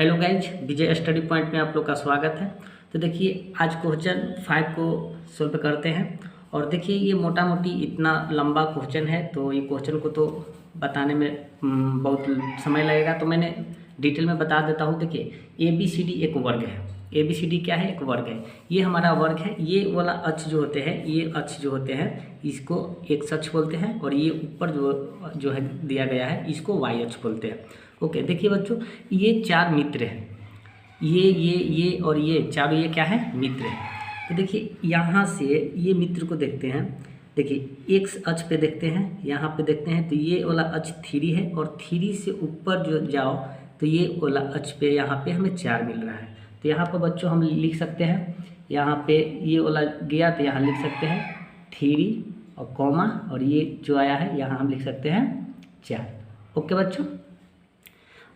Hello guys, विजय study point में आप लोग का स्वागत है। तो देखिए आज क्वेश्चन 5 को सोल्व करते हैं। और देखिए ये मोटा मोटी इतना लंबा क्वेश्चन है, तो ये क्वेश्चन को तो बताने में बहुत समय लगेगा, तो मैंने डिटेल में बता देता हूँ। देखिए ABCD एक वर्ग है। ABCD क्या है? एक वर्ग है। ये हमारा वर्ग है। ये वाला अक्ष जो होते हैं, ये अक्ष जो होते हैं इसको एक्स अक्ष बोलते हैं, और ये ऊपर जो है दिया गया है इसको वाई अक्ष बोलते हैं। ओके, देखिए बच्चों, ये चार मित्र हैं। ये और ये चारों, ये क्या है? मित्र हैं। तो देखिए यहाँ से ये मित्र को देखते हैं। देखिए एक्स अक्ष पे देखते हैं, यहाँ पे देखते हैं, तो ये वाला अक्ष 3 है, और 3 से ऊपर जो जाओ तो ये वाला अक्ष पे यहाँ पे हमें 4 मिल रहा है। तो यहाँ पर बच्चों हम लिख सकते हैं, यहाँ पे ये वाला गया तो यहाँ लिख सकते हैं 3 और कॉमा, और ये जो आया है यहाँ हम लिख सकते हैं 4। ओके बच्चों,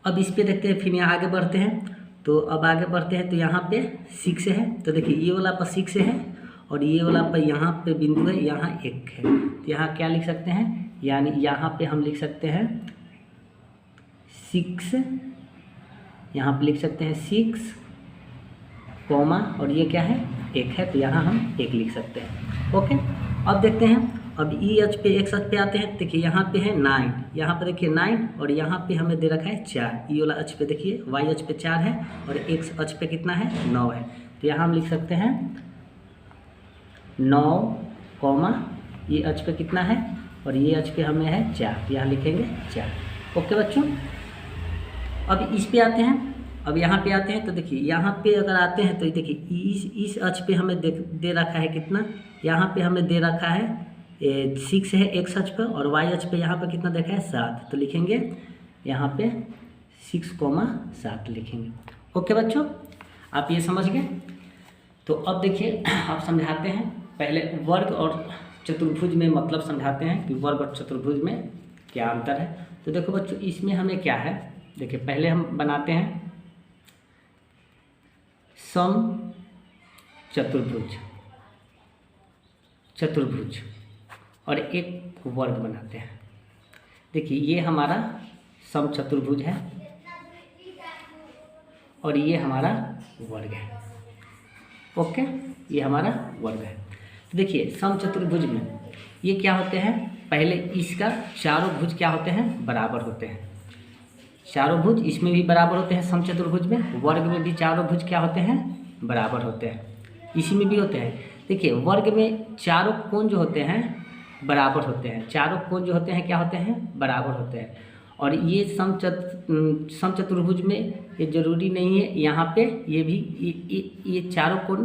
अब इस पे देखते हैं, फिर यहाँ आगे बढ़ते हैं। तो अब आगे बढ़ते हैं तो यहाँ पे 6 है। तो देखिए ये वाला पर 6 है, और ये वाला पर यहाँ पे बिंदु है, यहाँ 1 है। तो यहाँ क्या लिख सकते हैं? यानी यहाँ पे हम लिख सकते हैं 6, यहाँ पे लिख सकते हैं 6 कॉमा, और ये क्या है? 1 है, तो यहाँ हम 1 लिख सकते हैं। ओके, अब देखते हैं, अब ई अक्ष पे एक्स अक्ष पे आते हैं। देखिए यहाँ पे है 9, यहाँ पे देखिए 9, और यहाँ पे हमें दे रखा है 4। ई वाला अक्ष पे देखिए वाई अक्ष पे 4 है, और एक्स अक्ष पे कितना है? 9 है। तो यहाँ हम लिख सकते हैं 9 कॉमा, ये अक्ष पे कितना है, और ये अक्ष पे हमें है 4, तो यहाँ लिखेंगे 4। ओके बच्चों, अब इस पे आते हैं। अब यहाँ पे आते हैं तो देखिए यहाँ पे अगर आते हैं तो देखिए इस अक्ष पे हमें दे रखा है कितना? यहाँ पे हमें दे रखा है 6 है एक्स अक्ष पर, और वाई अक्ष पे यहाँ पे कितना देखा है? 7। तो लिखेंगे यहाँ पे 6,7 लिखेंगे। ओके बच्चों, आप ये समझ गए। तो अब देखिए आप समझाते हैं, पहले वर्ग और चतुर्भुज में मतलब समझाते हैं कि वर्ग और चतुर्भुज में क्या अंतर है। तो देखो बच्चों, इसमें हमें क्या है, देखिए पहले हम बनाते हैं सम चतुर्भुज और एक वर्ग बनाते हैं। देखिए ये हमारा सम चतुर्भुज है, और ये हमारा वर्ग है। ओके, ये हमारा वर्ग है। तो देखिए सम चतुर्भुज में ये क्या होते हैं? पहले इसका चारों भुज क्या होते हैं? बराबर होते हैं। चारों भुज इसमें भी बराबर होते हैं सम चतुर्भुज में। वर्ग में भी चारों भुज क्या होते हैं? बराबर होते हैं। इसी में भी होते हैं। देखिए वर्ग में चारों कोण जो होते हैं बराबर होते हैं। चारों कोण जो होते हैं क्या होते हैं? बराबर होते हैं। और ये सम चतुर्भुज में ये जरूरी नहीं है, यहाँ पे ये भी ये चारों कोण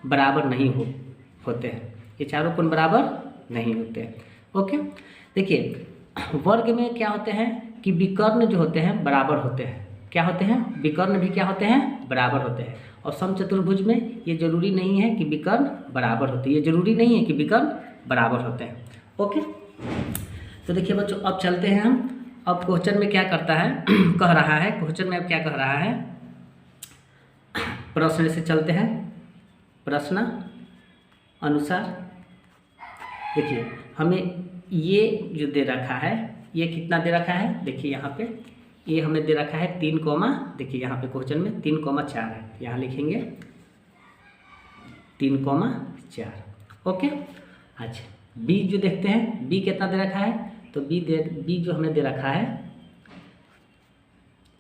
बराबर नहीं होते हैं। ये चारों कोण बराबर नहीं होते हैं। ओके, देखिए वर्ग में क्या होते हैं कि विकर्ण जो होते हैं बराबर होते हैं। क्या होते हैं? विकर्ण भी क्या होते हैं? बराबर होते हैं। और सम चतुर्भुज में ये जरूरी नहीं है कि विकर्ण बराबर होते हैं। ये जरूरी नहीं है कि विकर्ण बराबर होते हैं। ओके, तो देखिए बच्चों, अब चलते हैं हम। अब क्वेश्चन में क्या करता है कह रहा है, क्वेश्चन में अब क्या कह रहा है, प्रश्न से चलते हैं। प्रश्न अनुसार देखिए हमें ये जो दे रखा है, ये कितना दे रखा है? देखिए यहाँ पे ये हमें दे रखा है 3 कॉमा, देखिए यहाँ पे क्वेश्चन में 3,4 है, यहाँ लिखेंगे 3,4। ओके, अच्छा बी जो देखते हैं, बी कितना दे रखा है? तो बी जो हमें दे रखा है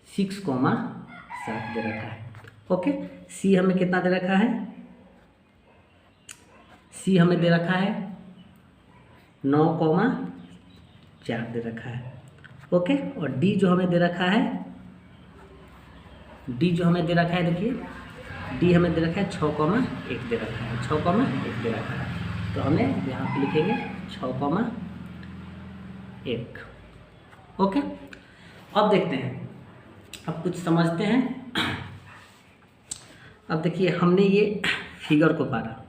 6,7 दे रखा है। ओके, सी हमें कितना दे रखा है? सी हमें दे रखा है 9,4 दे रखा है। ओके, और डी जो हमें दे रखा है, देखिए डी हमें दे रखा है 6,1 दे रखा है। 6,1 दे रखा है, तो हमें यहाँ पे लिखेंगे 6,1। ओके, अब देखते हैं, अब कुछ समझते हैं। अब देखिए हमने ये फिगर को पारा,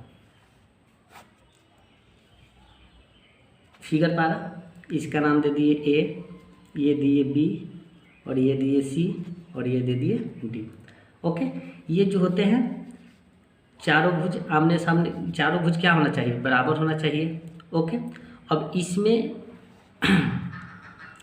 इसका नाम दे दिए ए, ये दिए बी, और ये दिए सी, और ये दे दिए डी। ओके, ये जो होते हैं चारों भुज आमने सामने, चारों भुज क्या होना चाहिए? बराबर होना चाहिए। ओके, अब इसमें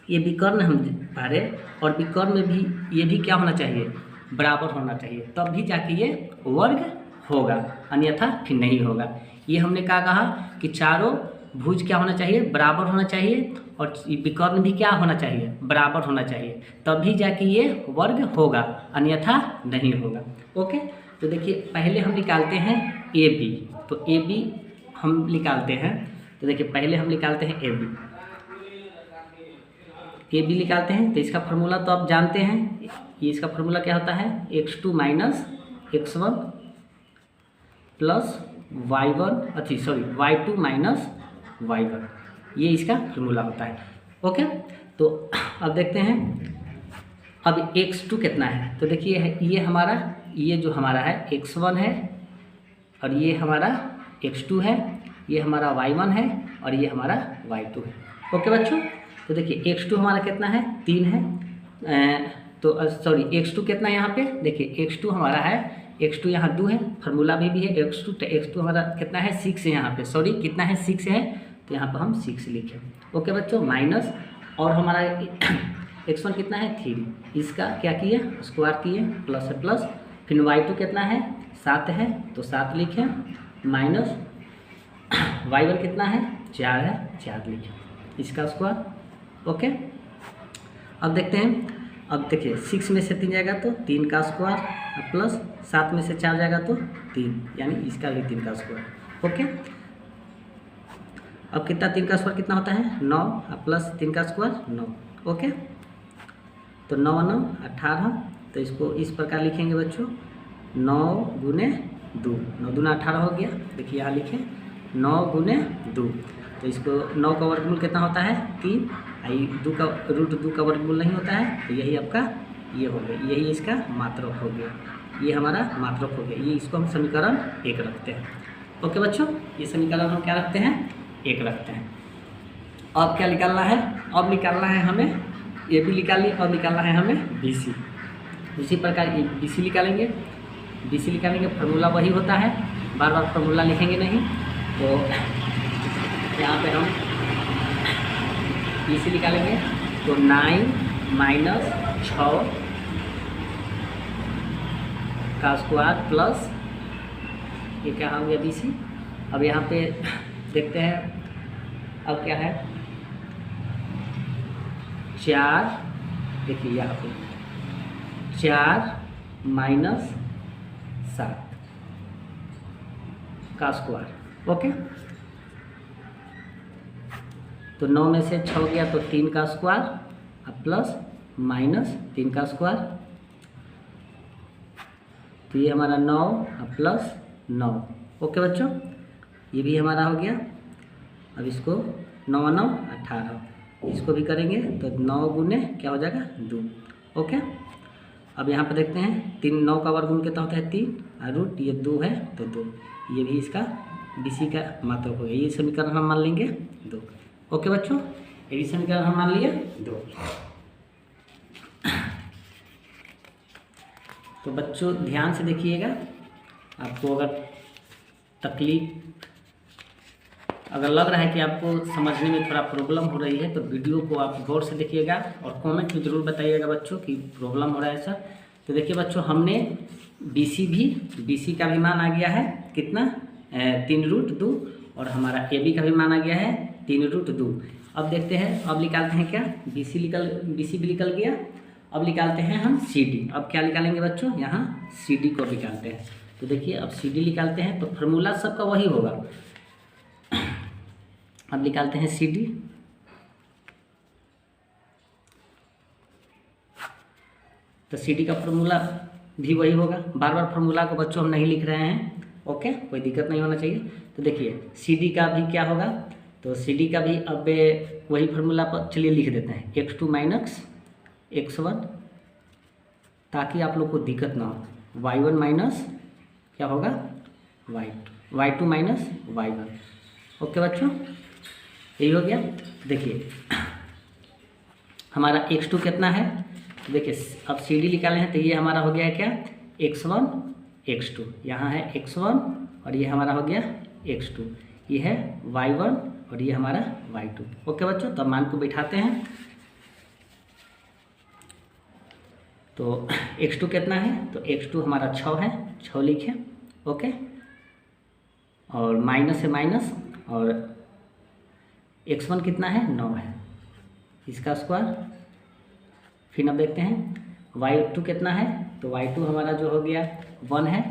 ये विकर्ण हम पा रहे, और विकर्ण में भी ये भी क्या होना चाहिए? बराबर होना चाहिए, तब भी जाके ये वर्ग होगा, अन्यथा फिर नहीं होगा। ये हमने क्या कहा कि चारों भुज क्या होना चाहिए, बराबर होना चाहिए, और विकर्ण भी क्या होना चाहिए, बराबर होना चाहिए, तभी जाके ये वर्ग होगा, अन्यथा नहीं होगा। ओके, तो देखिए पहले हम निकालते हैं ए बी। तो ए बी हम निकालते हैं, तो देखिए पहले हम निकालते हैं ए बी। ए बी निकालते हैं तो इसका फार्मूला तो आप जानते हैं, ये इसका फार्मूला क्या होता है, x2 minus x1 plus y2 minus y1, ये इसका फार्मूला होता है। ओके, तो अब देखते हैं अब x2 कितना है। तो देखिए ये हमारा, ये जो हमारा है x1 है, और ये हमारा x2 है, ये हमारा y1 है, और ये हमारा y2 है। ओके बच्चों, तो देखिए x2 हमारा कितना है, 3 है, तो x2 कितना है यहाँ पे, देखिए x2 हमारा है, x2 यहाँ 2 है, फार्मूला भी है x2, तो x2 हमारा कितना है, 6 है यहाँ पे, कितना है, 6 है, तो यहाँ पर हम 6 लिखें। ओके बच्चों, माइनस, और हमारा x1 कितना है, 3, इसका क्या किए, स्क्वायर किए, प्लस है प्लस, फिर y2 कितना है, 7 है, तो 7 लिखें, माइनस y1 कितना है, 4 है, 4 लिखें, इसका स्क्वायर। ओके, अब देखते हैं, अब देखिए 6 में से 3 जाएगा तो 3 का स्क्वायर, प्लस 7 में से 4 जाएगा तो 3, यानी इसका भी 3 का स्क्वायर। ओके, अब कितना, 3 का स्क्वायर कितना होता है, 9, प्लस 3 का स्क्वायर 9। ओके, तो 9 9 18, तो इसको इस प्रकार लिखेंगे बच्चों, 9 गुने 2, 9 दूना 18 हो गया। देखिए यहाँ लिखें 9 गुने 2, तो इसको 9 का वर्गमूल कितना होता है, 3, 2 का √2 का वर्गमूल नहीं होता है, तो यही आपका ये हो गया, यही इसका मात्रक हो गया, ये हमारा मात्रक हो गया, ये इसको हम समीकरण 1 रखते हैं। ओके बच्चों, ये समीकरण हम क्या रखते हैं, 1 रखते हैं। अब क्या निकालना है, अब निकालना है हमें ए बी निकाल लिया, और निकालना है हमें बी सी। उसी प्रकार बी सी निकालेंगे, बी सी निकालेंगे, फार्मूला वही होता है, बार बार फार्मूला लिखेंगे नहीं। तो यहाँ पे हम बी सी निकालेंगे, तो 9 माइनस 6 का स्क्वायर प्लस ये क्या हो गया, बी सी। अब यहाँ पे देखते हैं, अब क्या है, 4, देखिए यहाँ पे 4 माइनस 7 का स्क्वायर। ओके, तो 9 में से 6 गया तो 3 का स्क्वायर, अब प्लस माइनस 3 का स्क्वायर, तो ये हमारा 9 प्लस 9। ओके बच्चों, ये भी हमारा हो गया। अब इसको 9 9 18, इसको भी करेंगे तो 9 गुने क्या हो जाएगा, 2। ओके, अब यहाँ पर देखते हैं 3, 9 का वर्गमूल कितना होता है, 3, और रूट ये 2 है तो 2, ये भी इसका बीसी का मात्रक हो गया, ये समीकरण हम मान लेंगे 2। ओके बच्चों, ये भी समीकरण हम मान लिए 2। तो बच्चों ध्यान से देखिएगा, आपको अगर तकलीफ अगर लग रहा है कि आपको समझने में थोड़ा प्रॉब्लम हो रही है, तो वीडियो को आप गौर से देखिएगा और कमेंट में ज़रूर बताइएगा बच्चों कि प्रॉब्लम हो रहा है ऐसा। तो देखिए बच्चों, हमने बीसी का भी मान आ गया है कितना, 3√2, और हमारा AB का भी मान आ गया है 3√2। अब देखते हैं, अब निकालते हैं क्या, BC भी निकल गया। अब निकालते हैं हम CD। अब क्या निकालेंगे बच्चों, यहाँ CD को निकालते हैं। तो देखिए अब CD निकालते हैं तो फार्मूला सबका वही होगा। अब निकालते हैं CD, तो CD का फार्मूला भी वही होगा। बार बार फार्मूला को बच्चों हम नहीं लिख रहे हैं, ओके, कोई दिक्कत नहीं होना चाहिए। तो देखिए CD का भी क्या होगा, तो CD का भी अब वही फार्मूला पर चलिए लिख देते हैं, x2 माइनस x1, ताकि आप लोग को दिक्कत ना हो। y1 माइनस क्या होगा, y2 माइनस y1। ओके बच्चों, यही हो गया। देखिए हमारा x2 कितना है, देखिए अब CD निकाले हैं तो ये हमारा हो गया है क्या, x1 x2, यहाँ है x1 और ये हमारा हो गया x2, ये है y1 और ये हमारा y2। ओके बच्चों, तो मान को बिठाते हैं। तो x2 कितना है, तो x2 हमारा 6 है, 6 लिखे, ओके। और माइनस है माइनस, और x1 कितना है, 9 है, इसका स्क्वायर। फिर अब देखते हैं y2 कितना है, तो y2 हमारा जो हो गया 1 है,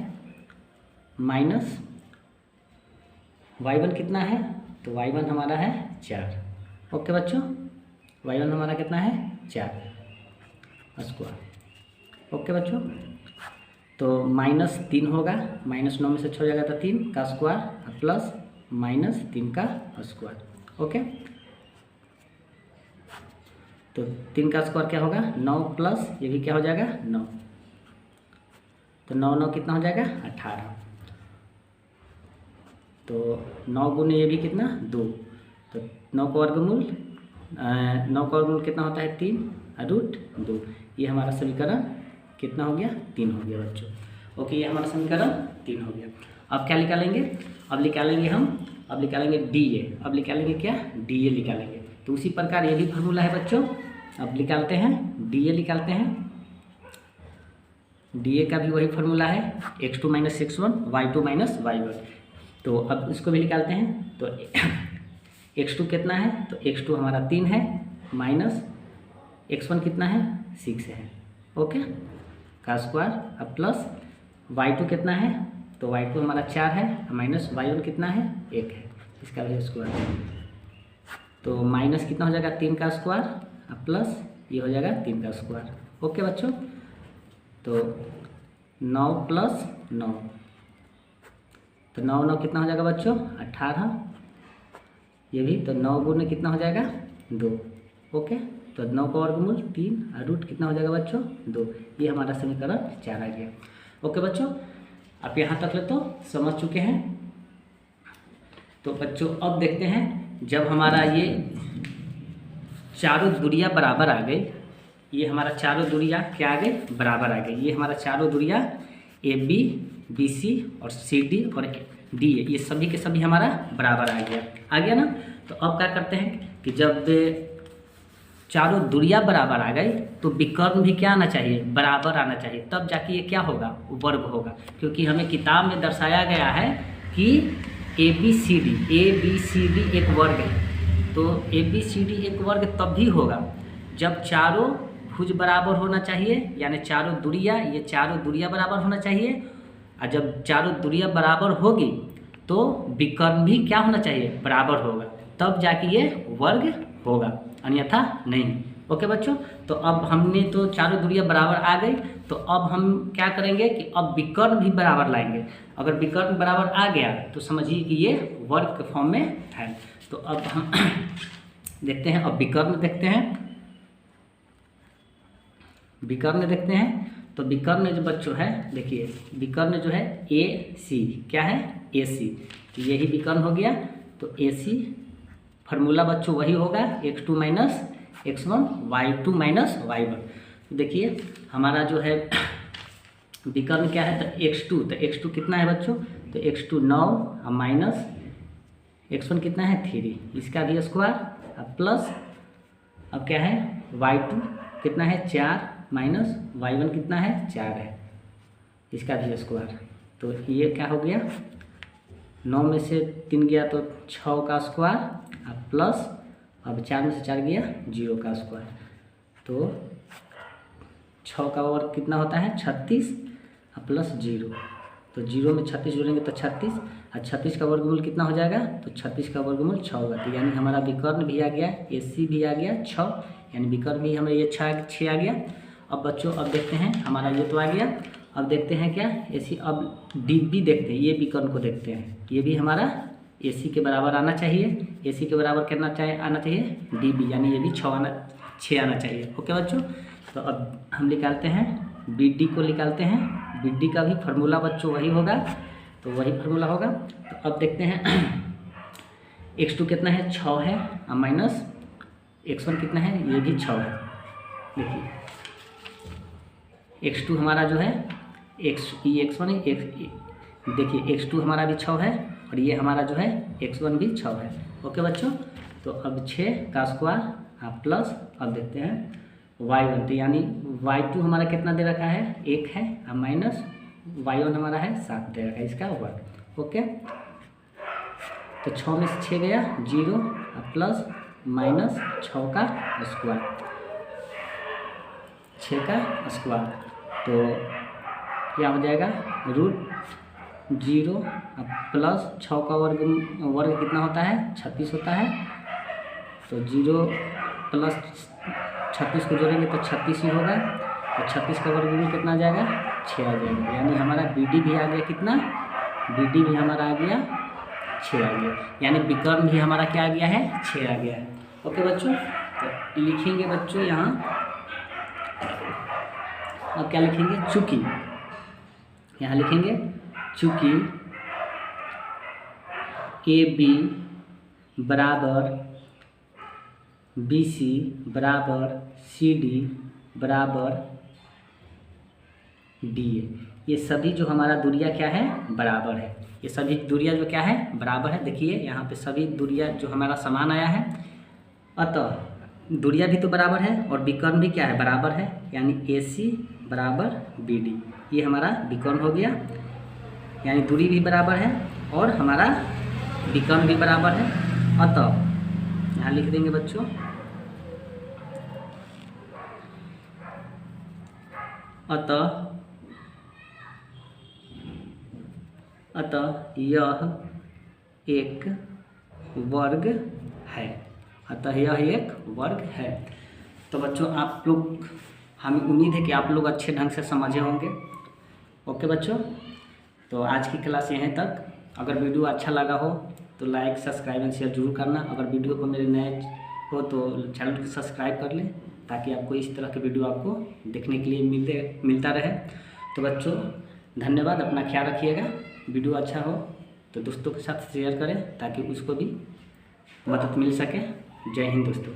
माइनस y1 कितना है, तो y1 हमारा है 4, ओके बच्चों। y1 हमारा कितना है, 4 स्क्वायर, ओके बच्चों। तो -3 होगा, -9 में से 6 हो जाएगा तो 3 का स्क्वायर प्लस -3 का स्क्वायर, ओके। तो 3 का स्क्वायर क्या होगा, 9 प्लस ये भी क्या हो जाएगा 9, तो 9 9 कितना हो जाएगा 18। तो 9 गुने ये भी कितना 2, तो 9 का वर्गमूल 9 का वर्गमूल कितना होता है 3√2। ये हमारा समीकरण कितना हो गया 3 हो गया बच्चों, ओके। ये हमारा समीकरण 3 हो गया। अब क्या निकालेंगे, अब निकालेंगे DA, अब निकालेंगे क्या, DA निकालेंगे। तो उसी प्रकार ये भी फार्मूला है बच्चों, अब निकालते हैं DA, निकालते हैं DA का भी वही फार्मूला है, x2 - x1 y2 - y1। तो अब इसको भी निकालते हैं। तो x2 कितना है, तो x2 हमारा 3 है, माइनस x1 कितना है 6 है, ओके, का स्क्वायर। अब प्लस y2 कितना है, तो y2 हमारा 4 है, माइनस y1 कितना है 1 है, इसका भी स्क्वायर। तो माइनस कितना हो जाएगा 3 का स्क्वायर, अब प्लस ये हो जाएगा 3 का स्क्वायर, ओके बच्चों। तो 9 प्लस 9, तो 9 9 कितना हो जाएगा बच्चों 18, ये भी। तो 9 गुने कितना हो जाएगा 2, ओके। तो 9 का वर्गमूल 3 और रूट कितना हो जाएगा बच्चों 2। ये हमारा समीकरण 4 आ गया, ओके बच्चों। आप यहाँ तक ले तो समझ चुके हैं। तो बच्चों अब देखते हैं, जब हमारा ये चारों दूरियां बराबर आ गई, ये हमारा चारों दूरियां क्या आ गई, बराबर आ गई। ये हमारा चारों दूरियां AB, BC और CD और DA, ये सभी के सभी हमारा बराबर आ गया ना। तो अब क्या करते हैं कि जब चारों दूरियां बराबर आ गई तो विकर्ण भी क्या आना चाहिए, बराबर आना चाहिए, तब जाके ये क्या होगा, वर्ग होगा। क्योंकि हमें किताब में दर्शाया गया है कि ABCD एक वर्ग है। तो ABCD एक वर्ग तब भी होगा जब चारों भुज बराबर होना चाहिए, यानी चारों दूरियां, ये चारों दूरियां बराबर होना चाहिए। और जब चारों दूरियां बराबर होगी तो विकर्ण भी क्या होना चाहिए, बराबर होगा, तब जाके ये वर्ग होगा, अन्यथा नहीं, ओके बच्चों। तो अब हमने तो चारों दूरियां बराबर आ गई, तो अब हम क्या करेंगे कि अब विकर्ण भी बराबर लाएंगे। अगर विकर्ण बराबर आ गया तो समझिए कि ये वर्ग के फॉर्म में है। तो अब हम देखते हैं, अब विकर्ण देखते हैं, विकर्ण देखते हैं। तो विकर्ण जो बच्चों है, देखिए विकर्ण जो है AC, क्या है AC, तो यही विकर्ण हो गया। तो AC फार्मूला बच्चों वही होगा, x2 - x1 y2 - y1। तो देखिए हमारा जो है विकर्ण क्या है, तो x2 कितना है बच्चों, तो x2 9 और माइनस x1 कितना है 3, इसका भी स्क्वायर। अब प्लस अब क्या है y2 कितना है 4 माइनस y1 कितना है 4 है, इसका भी स्क्वायर। तो ये क्या हो गया, 9 में से 3 गया तो 6 का स्क्वायर, अब प्लस अब 4 में से 4 गया 0 का स्क्वायर। तो 6 का वर्ग कितना होता है 36 और प्लस 0, तो 0 में 36 जोड़ेंगे तो 36, और 36 का वर्गमूल कितना हो जाएगा, तो 36 का वर्गमूल 6 होगा। तो यानी हमारा विकर्ण भी आ गया, AC भी आ गया 6, यानी विकर्ण भी हमें ये 6 आ गया। अब बच्चों अब देखते हैं, हमारा ये तो आ गया। अब देखते हैं क्या AC, अब DB देखते हैं, ये विकर्ण को देखते हैं, ये भी हमारा AC के बराबर आना चाहिए। AC के बराबर कितना आना चाहिए DB, यानी ये भी 6 आना चाहिए, ओके बच्चों। तो अब हम निकालते हैं BD को, निकालते हैं BD का भी फार्मूला बच्चों वही होगा, तो वही फार्मूला होगा। तो अब देखते हैं x2 कितना है 6 है, और माइनस x1 कितना है, ये भी 6 है। देखिए x2 हमारा जो है x1 है, देखिए x2 हमारा भी 6 है, और ये हमारा जो है x1 भी 6 है, ओके बच्चों। तो अब 6 का स्क्वायर प्लस, अब देखते हैं y1, तो यानी y2 हमारा कितना दे रखा है, 1 है, और माइनस y1 हमारा है 7 दे रखा है, इसका वर्ग। ओके, तो 6 में से 6 गया 0, प्लस माइनस 6 का स्क्वायर, 6 का स्क्वायर, तो क्या हो जाएगा, √0 प्लस 6 का वर्ग कितना होता है, 36 होता है, तो 0 प्लस 36 को जोड़ेंगे तो 36 ही होगा, तो 36 का वर्ग भी कितना आ जाएगा, 6 आ जाएगा, यानी हमारा BD भी आ गया कितना, BD भी हमारा आ गया 6 आ गया, यानी विकर्ण भी हमारा क्या आ गया है, 6 आ गया है। ओके बच्चों, तो लिखेंगे बच्चों यहाँ, अब क्या लिखेंगे, चूँकि, यहाँ लिखेंगे चूँकि AB बराबर BC बराबर CD बराबर DA, ये सभी जो हमारा दूरियां क्या है, बराबर है, ये सभी दूरियां जो क्या है, बराबर है। देखिए यहाँ पे सभी दूरियां जो हमारा समान आया है, अतः दूरियां भी तो बराबर है और विकर्ण भी क्या है, बराबर है, यानी AC बराबर BD, ये हमारा विकर्ण हो गया, यानी दूरी भी बराबर है और हमारा विकर्ण भी बराबर है। अतः यहाँ लिख देंगे बच्चों, अतः यह एक वर्ग है, अतः यह एक वर्ग है। तो बच्चों आप लोग, हमें उम्मीद है कि आप लोग अच्छे ढंग से समझे होंगे। ओके बच्चों, तो आज की क्लास यहीं तक। अगर वीडियो अच्छा लगा हो तो लाइक, सब्सक्राइब एंड शेयर जरूर करना। अगर वीडियो को मेरे नए हो तो चैनल को सब्सक्राइब कर लें, ताकि आपको इस तरह के वीडियो आपको देखने के लिए मिलता रहे। तो बच्चों धन्यवाद, अपना ख्याल रखिएगा। वीडियो अच्छा हो तो दोस्तों के साथ शेयर करें, ताकि उसको भी मदद मिल सके। जय हिंद दोस्तों।